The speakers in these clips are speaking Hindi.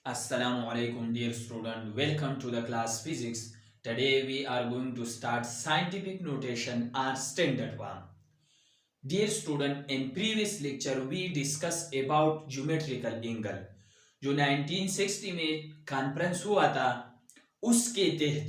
Assalamu alaikum dear student, welcome to the class physics. Today we are going to start scientific notation or standard form. Dear student, in previous lecture we discussed about geometrical angle. जो 1960 में कॉन्फ्रेंस हुआ था उसके तहत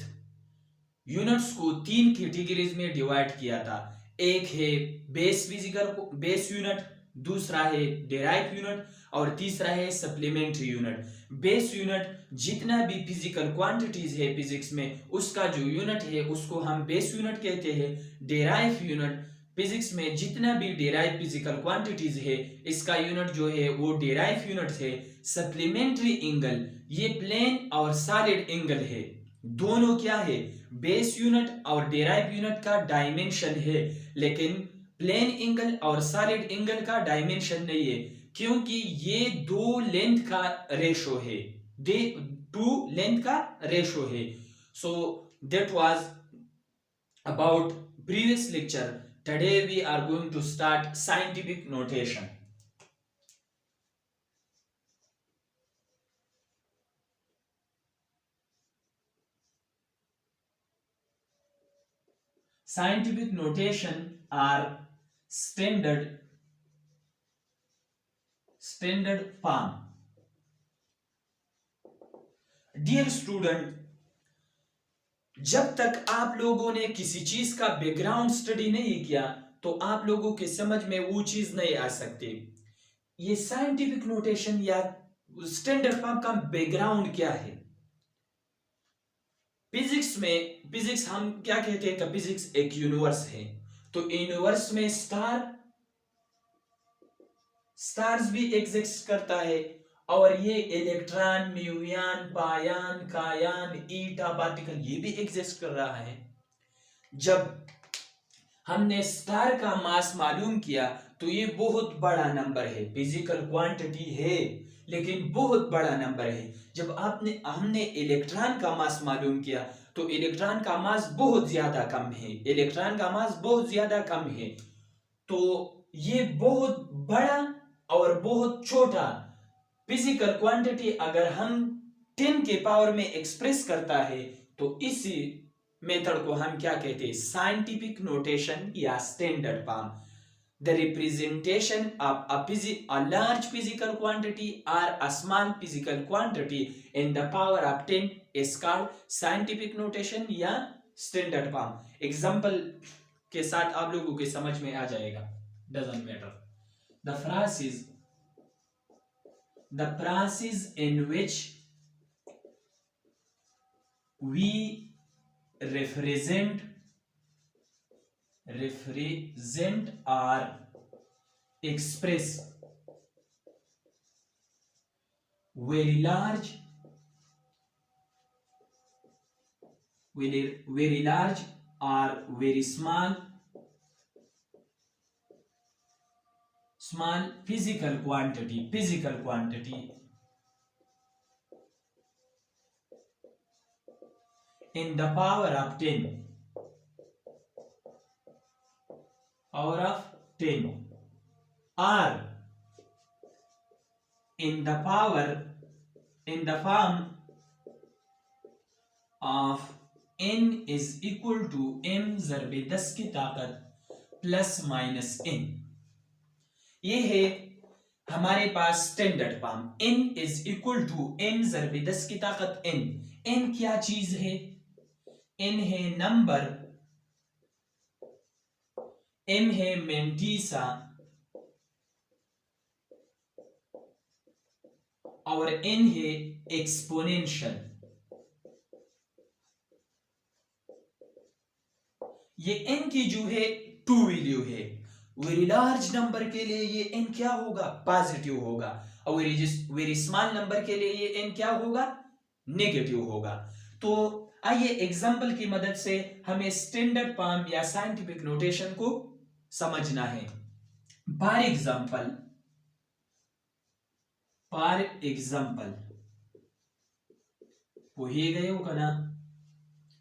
यूनिट्स को तीन कैटेगरीज में डिवाइड किया था। एक है बेस यूनिट, दूसरा है डेराइव यूनिट और तीसरा है सप्लीमेंट्री यूनिट। बेस यूनिट जितना भी फिजिकल क्वांटिटीज है फिजिक्स में उसका जो यूनिट है उसको हम बेस यूनिट कहते हैं। डेराइव यूनिट फिजिक्स में जितना भी डेराइव फिजिकल क्वांटिटीज है इसका यूनिट जो है वो डेराइव यूनिट है। सप्लीमेंट्री एंगल ये प्लेन और सॉलिड एंगल है, दोनों क्या है बेस यूनिट और डेराइव यूनिट का डायमेंशन है, लेकिन प्लेन एंगल और सॉलिड एंगल का डायमेंशन नहीं है क्योंकि ये दो लेंथ का रेशो है, टू लेंथ का रेशो है। So that was about previous lecture. Today we are going to start scientific notation. Scientific notation are standard form. Dear student, जब तक आप लोगों ने किसी चीज का बैकग्राउंड स्टडी नहीं किया तो आप लोगों के समझ में वो चीज नहीं आ सकती। ये साइंटिफिक नोटेशन या स्टैंडर्ड फॉर्म का बैकग्राउंड क्या है? फिजिक्स हम क्या कहते हैं कि फिजिक्स एक यूनिवर्स है, तो यूनिवर्स में स्टार्स भी एग्जिस्ट करता है और ये इलेक्ट्रॉन, म्यूयान, पायान, कायान, ईटा पार्टिकल ये भी एग्जिस्ट कर रहा है। जब हमने स्टार का मास मालूम किया तो ये बहुत बड़ा नंबर है, फिजिकल क्वांटिटी है लेकिन बहुत बड़ा नंबर है। जब हमने इलेक्ट्रॉन का मास मालूम किया तो इलेक्ट्रॉन का मास बहुत ज्यादा कम है, तो ये बहुत बड़ा और बहुत छोटा फिजिकल क्वांटिटी अगर हम 10 के पावर में एक्सप्रेस करता है तो इसी मेथड को हम क्या कहते हैं? साइंटिफिक नोटेशन या standard form. The representation of a large physical quantity or a small physical quantity in the power of 10 is called scientific notation या स्टैंडर्ड फॉर्म। एग्जांपल के साथ आप लोगों के समझ में आ जाएगा, doesn't matter. The process in which we represent or express very large or very small physical quantity in the power of 10 or in the form of n is equal to m ज़रबे 10 की ताकत प्लस माइनस n। ये है हमारे पास standard form. n is equal to m ज़रबे 10 की ताकत n। n क्या चीज है? n है नंबर, m है मेंटीसा और n है एक्सपोनेंशियल। ये n की जो है टू वैल्यू है। वेरी लार्ज नंबर के लिए ये n क्या होगा? पॉजिटिव होगा, और वेरी स्मॉल नंबर के लिए ये n क्या होगा? नेगेटिव होगा। तो आइए एग्जांपल की मदद से हमें स्टैंडर्ड फॉर्म या साइंटिफिक नोटेशन को समझना है। फॉर एग्जांपल वही गए होगा ना?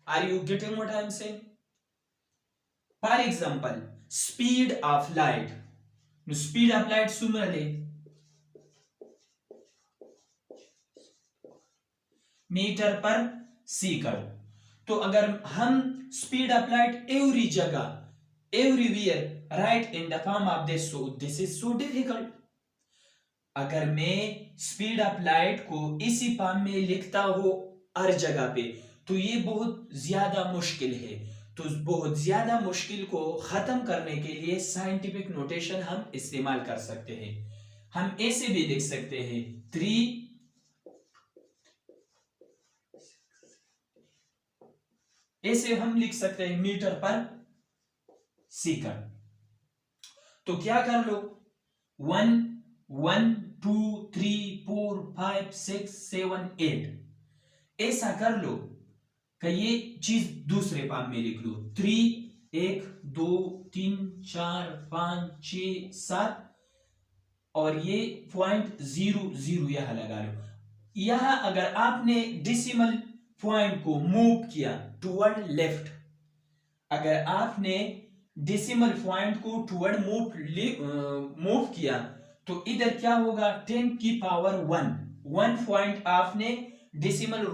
Are you getting what I am saying? For example speed of light सुमरले मीटर पर सेकंड। तो अगर हम स्पीड अप्लाइड एवरी जगह everywhere right in the form of this, so this is so difficult. अगर मैं स्पीड अप्लाइड को इसी फॉर्म में लिखता हूं हर जगह पे, तो ये बहुत ज्यादा मुश्किल है। तो बहुत ज्यादा मुश्किल को खत्म करने के लिए साइंटिफिक नोटेशन हम इस्तेमाल कर सकते हैं। हम ऐसे भी लिख सकते हैं 3, ऐसे हम लिख सकते हैं मीटर पर सेकंड। तो क्या कर लो, 1 1 2 3 4 5 6 7 8 ऐसा कर लो कि ये चीज दूसरे पाम में लिख लो। 3 1 2 3 4 5 6 7 और ये .00 यहां लगा लो। यहां अगर आपने डेसिमल पॉइंट को मूव किया टुवर्ड लेफ्ट, अगर आपने डेसिमल पॉइंट को टुवर्ड मूव किया तो इधर क्या होगा, 10 की पावर 1 पॉइंट आपने डेसिमल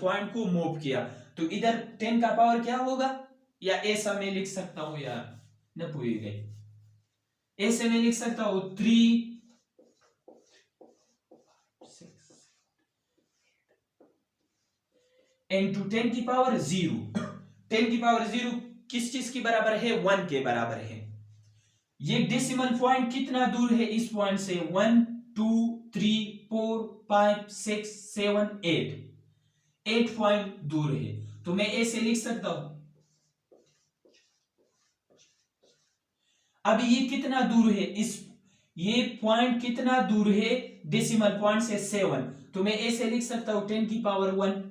पॉइंट को मूव किया तो इधर 10 का पावर क्या होगा, या ऐसा मैं लिख सकता हूं यार, न भूल गए, ऐसे मैं लिख सकता हूं 3 इंटू 10 की पावर 0। 10 की पावर 0 किस चीज की बराबर है, 1 के बराबर है। ये डेसिमल पॉइंट कितना दूर है इस पॉइंट से, 1 2 3 4 5 6 7 8 पॉइंट दूर है। तो मैं ऐसे लिख सकता हूं, अब ये कितना दूर है, ये पॉइंट कितना दूर है डेसिमल पॉइंट से, 7। तो मैं ऐसे लिख सकता हूं 10 की पावर 1।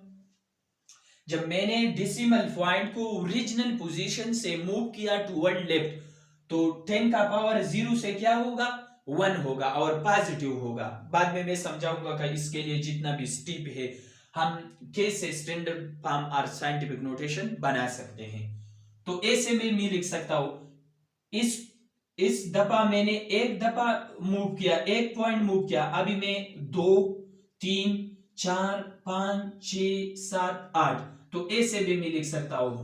जब मैंने डेसिमल पॉइंट को ओरिजिनल पोजीशन से मूव किया टुवर्ड लेफ्ट, तो 10 का पावर 0 से क्या होगा, 1 होगा और पॉजिटिव होगा। बाद में मैं समझाऊंगा कि इसके लिए जितना भी स्टेप है हम कैसे स्टैंडर्ड फॉर्म और साइंटिफिक नोटेशन बना सकते हैं। तो ऐसे में मैं लिख सकता हूं, इस दफा मैंने एक दफा मूव किया, एक पॉइंट मूव किया, अभी मैं 2 3 4 5 6 7 8, तो ऐसे भी मैं लिख सकता हूं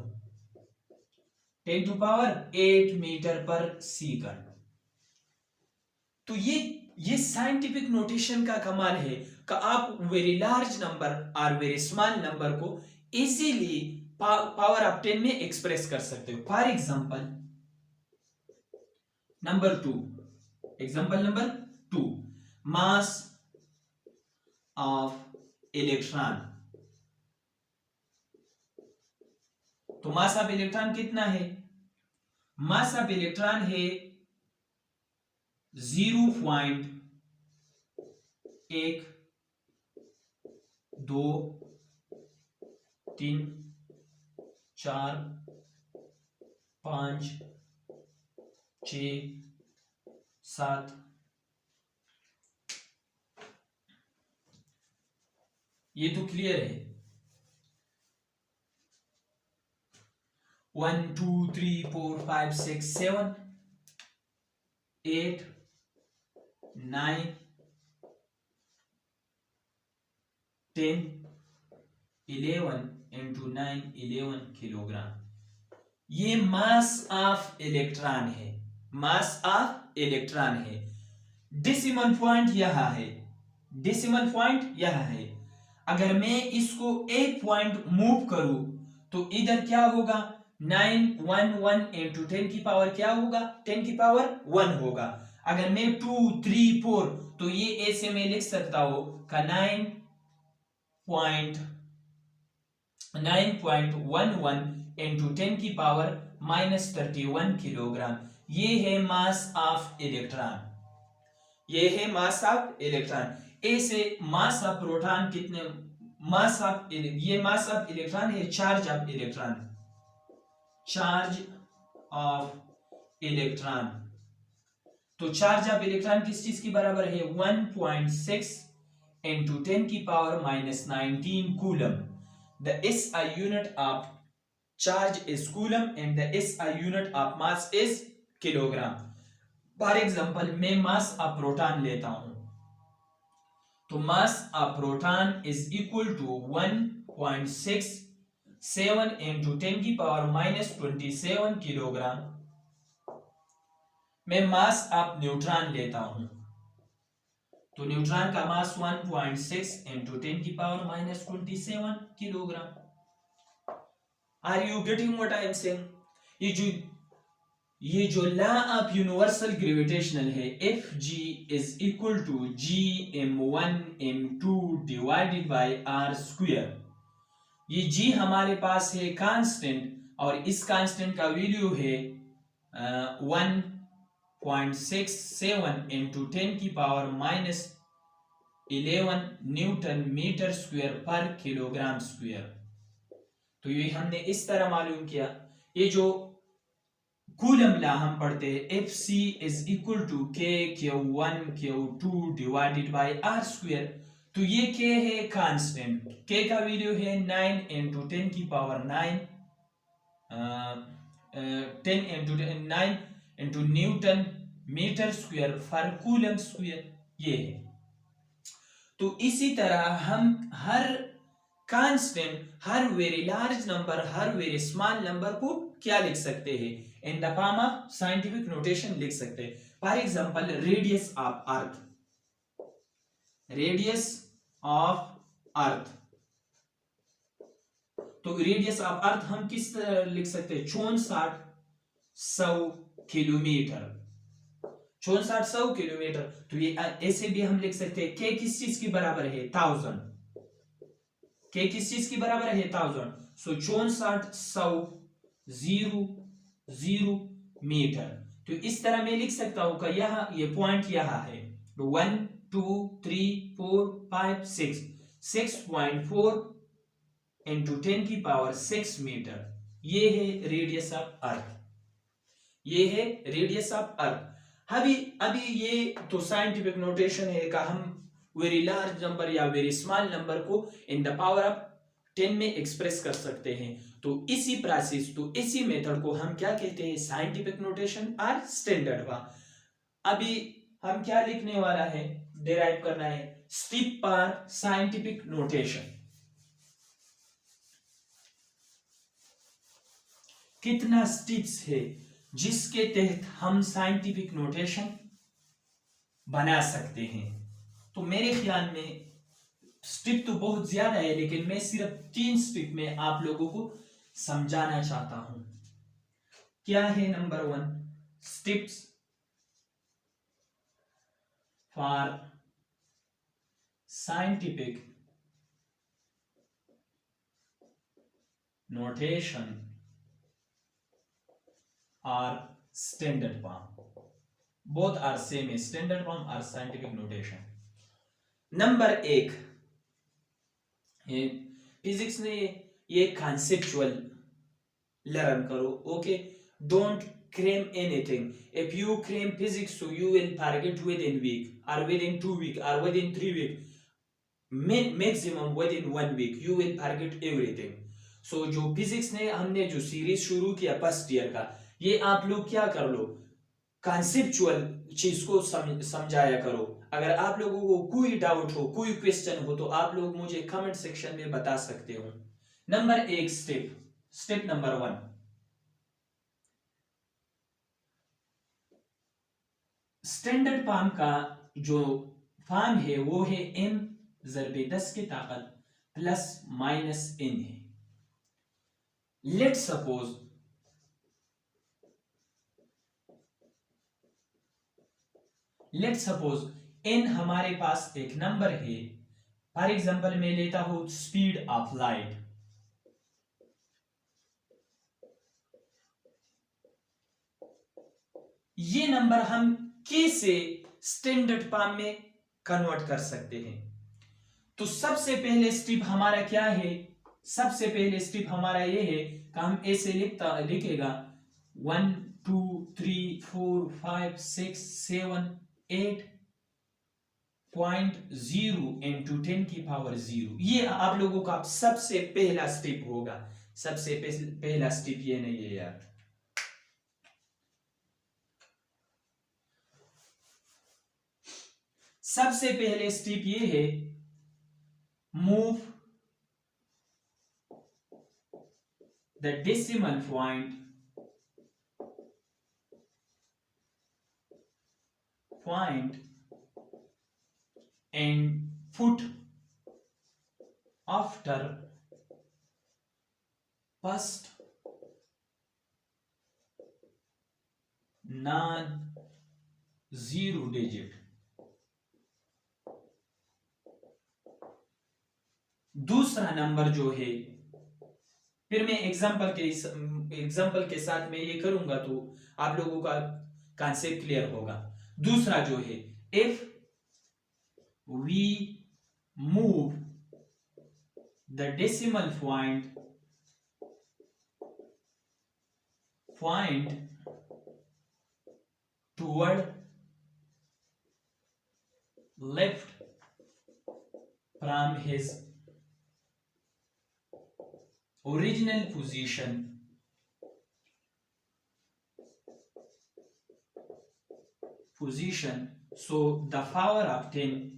10 टू पावर 8 मीटर पर सेकंड। तो ये साइंटिफिक नोटेशन का कमाल है कि आप वेरी लार्ज नंबर और वेरी स्मॉल नंबर को इजीली पावर ऑफ 10 में एक्सप्रेस कर सकते हो। For example number 2, example number 2, mass of electron. तो मास ऑफ इलेक्ट्रॉन कितना है, मास ऑफ इलेक्ट्रॉन है 0.1 2 3 4 5 6 7। ये तो क्लियर है। 1 2 3 4 5 6 7 8 9 10 11 इंटू 9 11 किलोग्राम। ये मास ऑफ इलेक्ट्रॉन है, मास ऑफ इलेक्ट्रॉन है। डेसिमल पॉइंट यहां है, डेसिमल पॉइंट यहां है। अगर मैं इसको एक पॉइंट मूव करूं तो इधर क्या होगा, 911 इंटू 10 की पावर क्या होगा, 10 की पावर 1 होगा। अगर मैं 2 3 4, तो ये ऐसे में लिख सकता हूं का 9.11 इंटू 10 की पावर -31 किलोग्राम। ये है मास ऑफ इलेक्ट्रॉन, ये है मास ऑफ इलेक्ट्रॉन। ऐसे मास ऑफ प्रोटॉन कितने, मास ऑफ, ये मास ऑफ इलेक्ट्रॉन है, charge of electron, charge of electron. तो चार्ज ऑफ इलेक्ट्रॉन किस चीज की बराबर है, 1.6 इंटू 10 की power -19 coulomb. The SI unit of charge is coulomb and the SI unit of mass is kilogram. For example मैं मास ऑफ प्रोटॉन लेता हूं, तो mass of proton is equal to 1.67 into 10⁻⁻27 kilogram. मैं मास ऑफ न्यूट्रॉन लेता हूं, तो न्यूट्रॉन का mass 1.6 into 10⁻⁻27 kilogram. Are you getting what I am saying? ये जो लॉ ऑफ यूनिवर्सल ग्रेविटेशनल है, F G is equal to GM1 M2 divided by r square. ये जी हमारे पास है कांस्टेंट, और इस कांस्टेंट का वैल्यू है 1.67 इंटू 10⁻⁻11 न्यूटन मीटर स्क्वायर पर किलोग्राम स्क्वायर। तो ये हमने इस तरह मालूम किया। ये जो कूलम लॉ हम पढ़ते हैं, F C is equal to K1Q2 divided by r square. तो ये K है कांस्टेंट, K का वैल्यू है 9 into 10 into newton metre square for coulomb square, ये है। तो इसी तरह हम हर कांस्टेंट, हर वेरी लार्ज नंबर, हर वेरी स्मॉल नंबर को क्या लिख सकते हैं? In the form of scientific notation लिख सकते हैं। For example, radius of earth, radius of earth. तो रेडियस ऑफ अर्थ हम किस तरह लिख सकते हैं? 6400 किलोमीटर, 6400 किलोमीटर। तो ये ऐसे भी हम लिख सकते हैं। के किस चीज की बराबर है? 1000। के किस चीज की बराबर है? 1000। सो 6400 मीटर। तो इस तरह मैं लिख सकता हूं कि यहां ये पॉइंट यहां है 1 2 3 4 5 6.4 इंटू 10⁻6 मीटर। ये है रेडियस ऑफ अर्थ, ये है रेडियस ऑफ अर्थ। अभी ये तो साइंटिफिक नोटेशन है कि हम वेरी लार्ज नंबर या वेरी स्मॉल नंबर को इन द पावर ऑफ 10 में एक्सप्रेस कर सकते हैं। तो इसी प्रोसेस, तो इसी मेथड को हम क्या कहते हैं? साइंटिफिक नोटेशन और स्टैंडर्ड वन। अभी हम क्या लिखने वाला है, डिराइव करना है स्टेप पर साइंटिफिक नोटेशन। कितना स्टेप्स है जिसके तहत हम साइंटिफिक नोटेशन बना सकते हैं? तो मेरे ख्याल में स्टेप तो बहुत ज्यादा है, लेकिन मैं सिर्फ 3 स्टेप में आप लोगों को समझाना चाहता हूं। क्या है? Number 1, steps for scientific notation और standard form. Both are same, standard form और साइंटिफिक नोटेशन। नंबर 1, फिजिक्स में ये कॉन्सेप्चुअल लर्न करो। Okay, don't cram anything. If you cram physics, so you will forget within week, or within 2 week, or within 3 week, maximum within 1 week you will forget everything. So जो फिजिक्स ने हमने जो सीरीज शुरू किया फर्स्ट ईयर का, ये आप लोग क्या कर लो, कॉन्सेप्चुअल चीज को समझाया करो। अगर आप लोगों को कोई डाउट हो, कोई क्वेश्चन हो, तो आप लोग मुझे कमेंट सेक्शन में बता सकते हो। Number 1 step number 1, standard form का जो फॉर्म है वो है m ज़रबे 10 की ताकत प्लस माइनस n है। लेट्स सपोज n हमारे पास एक नंबर है। फॉर एग्जांपल मैं लेता हूं स्पीड ऑफ लाइट। ये नंबर हम कैसे स्टैंडर्ड फॉर्म में कन्वर्ट कर सकते हैं? तो सबसे पहले स्टेप हमारा क्या है? सबसे पहले स्टेप हमारा ये है कि हम ऐसे लिखेगा 1 2 3 4 5 6 7 8.0 इंटू 10 की पावर 0। ये आप लोगों का सबसे पहला स्टेप होगा। सबसे पहला स्टेप ये नहीं है यार। सबसे पहले स्टेप ये है, move the decimal point and foot after first non-zero digit। दूसरा नंबर जो है, फिर मैं एग्जांपल के साथ मैं ये करूंगा तो आप लोगों का कॉन्सेप्ट क्लियर होगा। दूसरा जो है, if we move the decimal point toward left from his original position, so the power of 10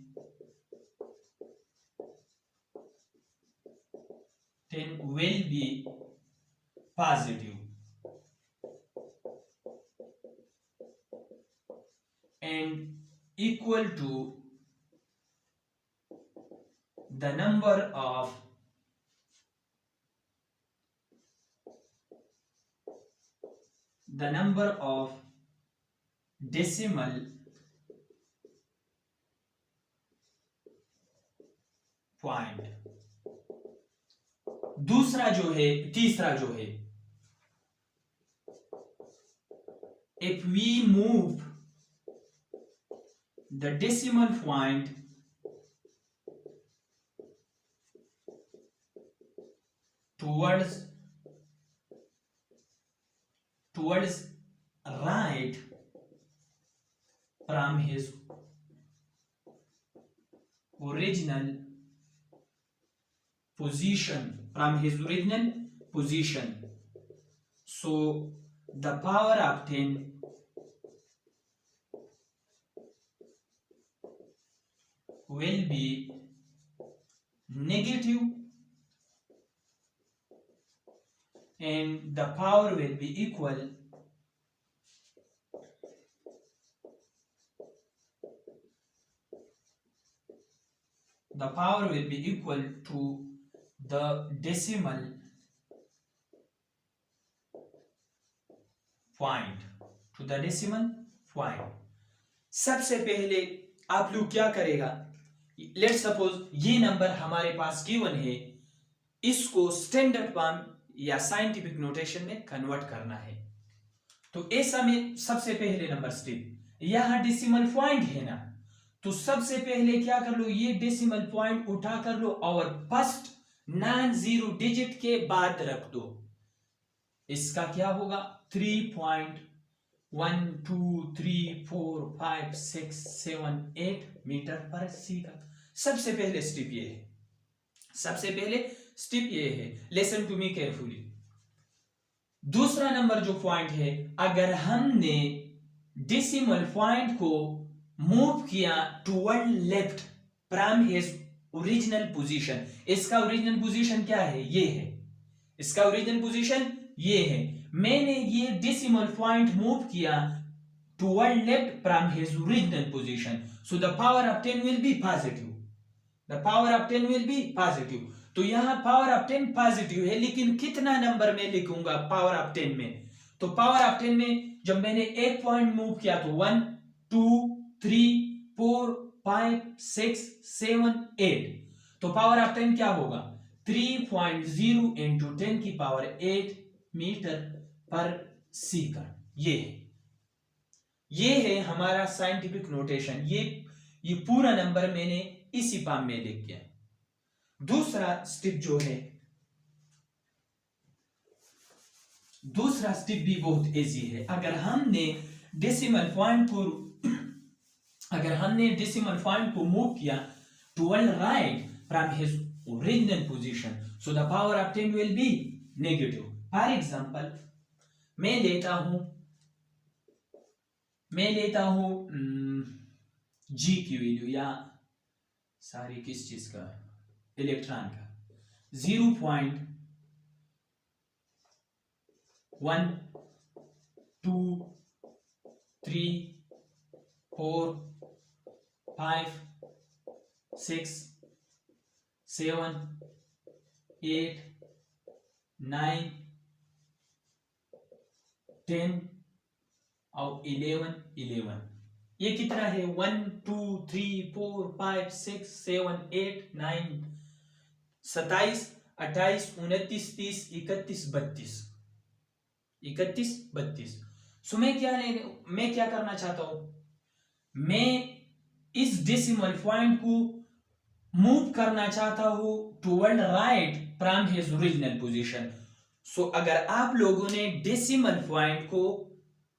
will be positive and equal to the number of decimal point। दूसरा जो है, तीसरा जो है, if we move the decimal point towards right from his original position, so the power of 10 will be negative and the power will be equal to the decimal point। सबसे पहले आप लोग क्या करेगा, लेट्स सपोज ये नंबर हमारे पास गिवन है, इसको स्टैंडर्ड फॉर्म या साइंटिफिक नोटेशन में कन्वर्ट करना है। तो ऐसा में सबसे पहले नंबर स्टेप, यहां डेसिमल पॉइंट है ना, तो सबसे पहले क्या कर लो, ये डेसिमल पॉइंट उठा कर लो और फर्स्ट नॉन जीरो डिजिट के बाद रख दो। इसका क्या होगा, 3.12345678 मीटर पर सेकंड। सबसे पहले स्टेप ये है, लिसन टू मी केयरफुली। दूसरा नंबर जो पॉइंट है, अगर हमने डेसिमल पॉइंट को मूव किया toward left from his original position, इसका ओरिजिनल पोजीशन क्या है, ये है, इसका ओरिजिनल पोजीशन ये है। मैंने ये डेसिमल पॉइंट मूव किया toward left from his original position, so the power of 10 will B positive. तो यहां पावर ऑफ 10 पॉजिटिव है, लेकिन कितना नंबर में लिखूंगा पावर ऑफ 10 में, तो पावर ऑफ 10 में जब मैंने एक पॉइंट मूव किया तो 1 2 3 4 5 6 7 8, तो पावर ऑफ 10 क्या होगा, 3.0 इंटू 10 की पावर 8 मीटर पर सेकंड। ये है हमारा साइंटिफिक नोटेशन। ये पूरा नंबर मैंने इसी फॉर्म में लिख दिया। दूसरा स्टेप जो है, दूसरा स्टेप भी बहुत इजी है। अगर हमने डेसिमल पॉइंट को मूव किया toward right from his original position, so the power of 10 will be negative. For example मैं लेता हूं जी की वैल्यू या सारी किस चीज का, इलेक्ट्रॉन का 0.1 2 3 4 5 6 7 8 9 10 और 11 ये कितना है 1 2 3 4 5 6 7 8 9 27 28 29 30 31 32 सो मैं क्या करना चाहता हूं, मैं इस डेसिमल पॉइंट को मूव करना चाहता हूं toward right from his original position. So अगर आप लोगों ने डेसिमल पॉइंट को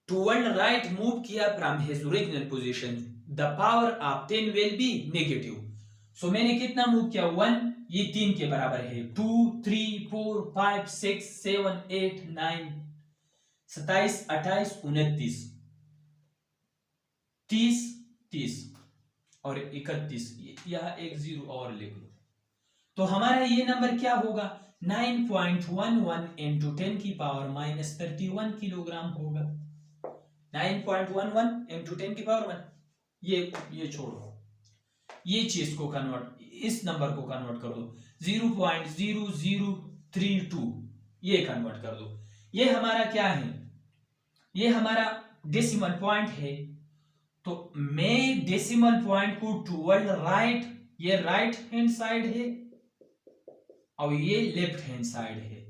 टुवर्ड राइट मूव किया from his original position, the power of 10 will be negative. So मैंने कितना मूव किया 1, ये 3 के बराबर है, 2 3 4 5 6 7 8 9 27 28 29 30 30 और 31, यह एक 0 और लिख लो। तो हमारा ये नंबर क्या होगा 9.11 इंटू 10 की पावर माइनस 31 किलोग्राम होगा। 9.11 इंटू 10 की पावर 1, ये छोड़ो, ये चीज को कन्वर्ट, इस नंबर को कन्वर्ट कर दो 0.0032, ये कन्वर्ट कर दो। ये हमारा क्या है, ये हमारा डेसिमल पॉइंट है। तो मैं डेसिमल पॉइंट को टुवर्ड राइट, ये राइट हैंड साइड है और ये लेफ्ट हैंड साइड है,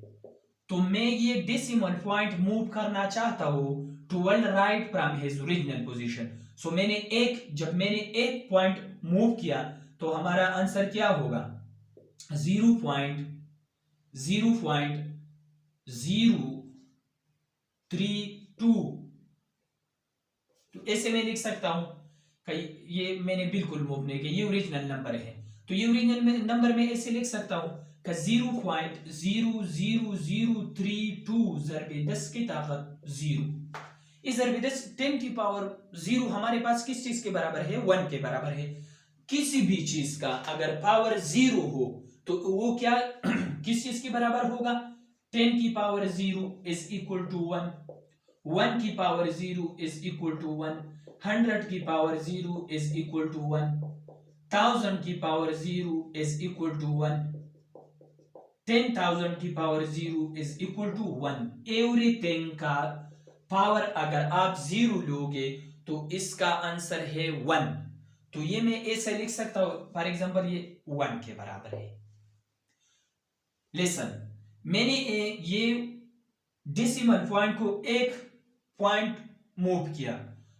तो मैं ये डेसिमल पॉइंट मूव करना चाहता हूं toward right from his original position. So जब मैंने एक पॉइंट मूव किया तो हमारा आंसर क्या होगा 0.032। तो ऐसे मैं लिख सकता हूं कि ये मैंने बिल्कुल मूव नहीं किया, ये ओरिजिनल नंबर है, तो ये ओरिजिनल नंबर में ऐसे लिख सकता हूं कि 0.00032 ज़रबे 10 की ताकत 0। इस ज़रबे 10 की पावर 0 हमारे पास किस चीज के बराबर है 1 के बराबर है। किसी भी चीज का अगर पावर 0 हो तो वो क्या किस चीज के बराबर होगा 10 की पावर 0 इज इक्वल टू 1, 1 की पावर 0 इज इक्वल टू 1, 100 की पावर 0 इज इक्वल टू 1, 1000 की पावर 0 इज इक्वल टू 1, 10,000 की power 0 is equal to 1। Everything का पावर अगर आप 0 लोगे तो इसका आंसर है 1। तो ये मैं ऐसे लिख सकता हूं, फॉर एग्जांपल ये 1 के बराबर है। लेसन, मैंने ये डेसिमल पॉइंट को एक पॉइंट मूव किया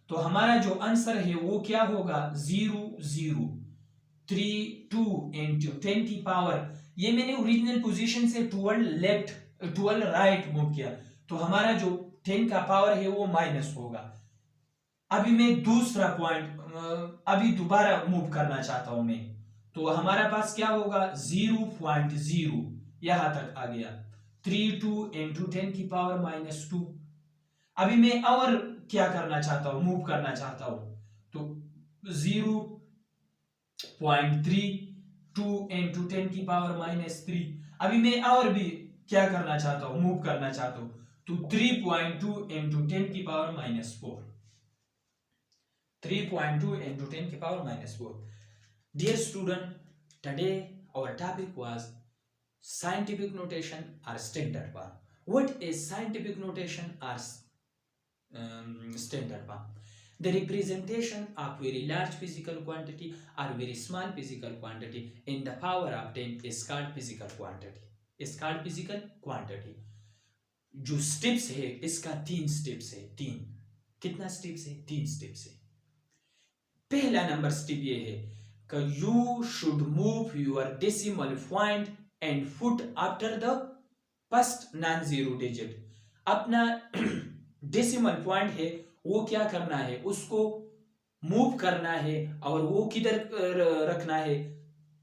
तो हमारा जो आंसर है वो क्या होगा 0.032 इंटू 10 की पावर, ये मैंने ओरिजिनल पोजीशन से टुवर्ड राइट मूव किया तो हमारा जो 10 का पावर है वो माइनस होगा। अभी मैं दूसरा पॉइंट अभी दोबारा मूव करना चाहता हूं मैं, तो हमारा पास क्या होगा 0.0, यहां तक आ गया 32 इंटू 10 की पावर माइनस 2। अभी मैं और क्या करना चाहता हूं मूव करना चाहता हूं, तो 0.32 इंटू 10 की पावर माइनस 3। अभी मैं और भी क्या करना चाहता हूं मूव करना चाहता हूं, तो 3.2 इंटू 10 की पावर माइनस 4, 3.2 into 10 की power minus 4. Dear student, today our topic was scientific notation or standard one. What is scientific notation or standard one? The representation of very large physical quantity or very small physical quantity in the power of 10 is called physical quantity. Is called physical quantity. जो स्टेप्स है इसका 3 स्टेप्स है, 3 कितना स्टेप्स है 3 स्टेप्स है। पहला नंबर स्टेप ये है कि you should move your decimal point and put after the first non zero digit. अपना डेसिमल पॉइंट है वो क्या करना है, उसको मूव करना है और वो किधर रखना है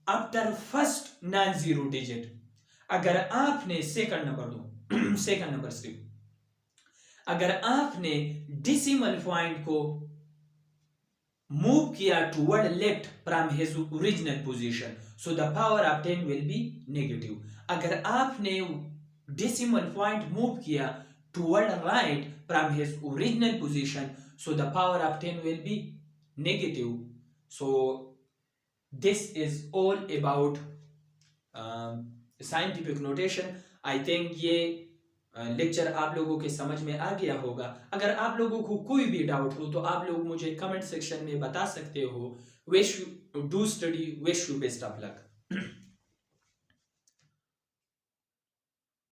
after first non zero digit. अगर आपने सेकंड नंबर स्टेप, अगर आपने डेसिमल पॉइंट को मूव किया toward left from his original position, so the power of 10 will be negative. अगर आपने डेसिमल पॉइंट मूव किया toward right from his original position, so the power of 10 will be negative. So this is all about scientific notation. I think ये लेक्चर आप लोगों के समझ में आ गया होगा। अगर आप लोगों को कोई भी डाउट हो तो आप लोग मुझे कमेंट सेक्शन में बता सकते हो। Wish you do study, wish you best of luck.